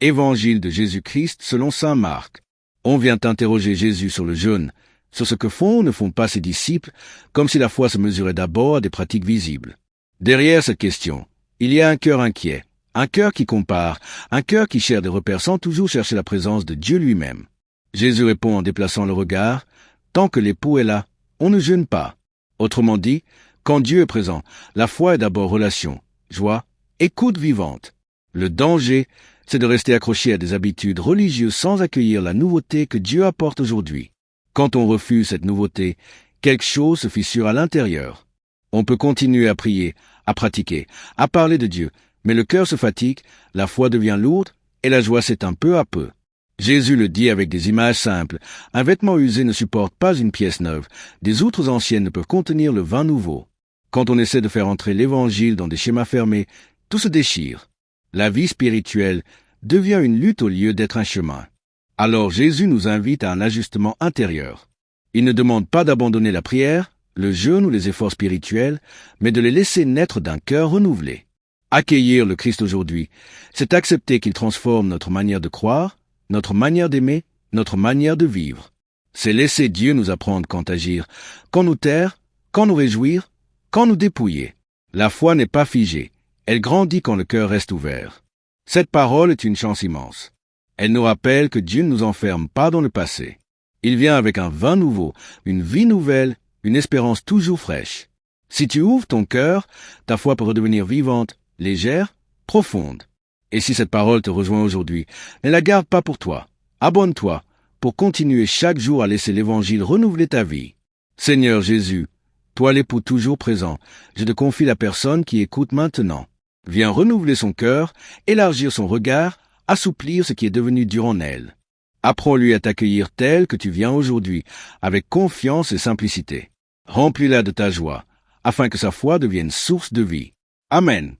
Évangile de Jésus-Christ selon saint Marc. On vient interroger Jésus sur le jeûne, sur ce que font ou ne font pas ses disciples, comme si la foi se mesurait d'abord à des pratiques visibles. Derrière cette question, il y a un cœur inquiet, un cœur qui compare, un cœur qui cherche des repères sans toujours chercher la présence de Dieu lui-même. Jésus répond en déplaçant le regard, « Tant que l'époux est là, on ne jeûne pas. » Autrement dit, quand Dieu est présent, la foi est d'abord relation, joie, écoute vivante. Le danger, c'est de rester accroché à des habitudes religieuses sans accueillir la nouveauté que Dieu apporte aujourd'hui. Quand on refuse cette nouveauté, quelque chose se fissure à l'intérieur. On peut continuer à prier, à pratiquer, à parler de Dieu, mais le cœur se fatigue, la foi devient lourde et la joie s'éteint peu à peu. Jésus le dit avec des images simples. Un vêtement usé ne supporte pas une pièce neuve. Des outres anciennes ne peuvent contenir le vin nouveau. Quand on essaie de faire entrer l'Évangile dans des schémas fermés, tout se déchire. La vie spirituelle devient une lutte au lieu d'être un chemin. Alors Jésus nous invite à un ajustement intérieur. Il ne demande pas d'abandonner la prière, le jeûne ou les efforts spirituels, mais de les laisser naître d'un cœur renouvelé. Accueillir le Christ aujourd'hui, c'est accepter qu'il transforme notre manière de croire, notre manière d'aimer, notre manière de vivre. C'est laisser Dieu nous apprendre quand agir, quand nous taire, quand nous réjouir, quand nous dépouiller. La foi n'est pas figée, elle grandit quand le cœur reste ouvert. Cette parole est une chance immense. Elle nous rappelle que Dieu ne nous enferme pas dans le passé. Il vient avec un vin nouveau, une vie nouvelle, une espérance toujours fraîche. Si tu ouvres ton cœur, ta foi peut redevenir vivante, légère, profonde. Et si cette parole te rejoint aujourd'hui, ne la garde pas pour toi. Abonne-toi pour continuer chaque jour à laisser l'Évangile renouveler ta vie. Seigneur Jésus, toi l'époux toujours présent, je te confie la personne qui écoute maintenant. Viens renouveler son cœur, élargir son regard, assouplir ce qui est devenu dur en elle. Apprends-lui à t'accueillir tel que tu viens aujourd'hui, avec confiance et simplicité. Remplis-la de ta joie, afin que sa foi devienne source de vie. Amen.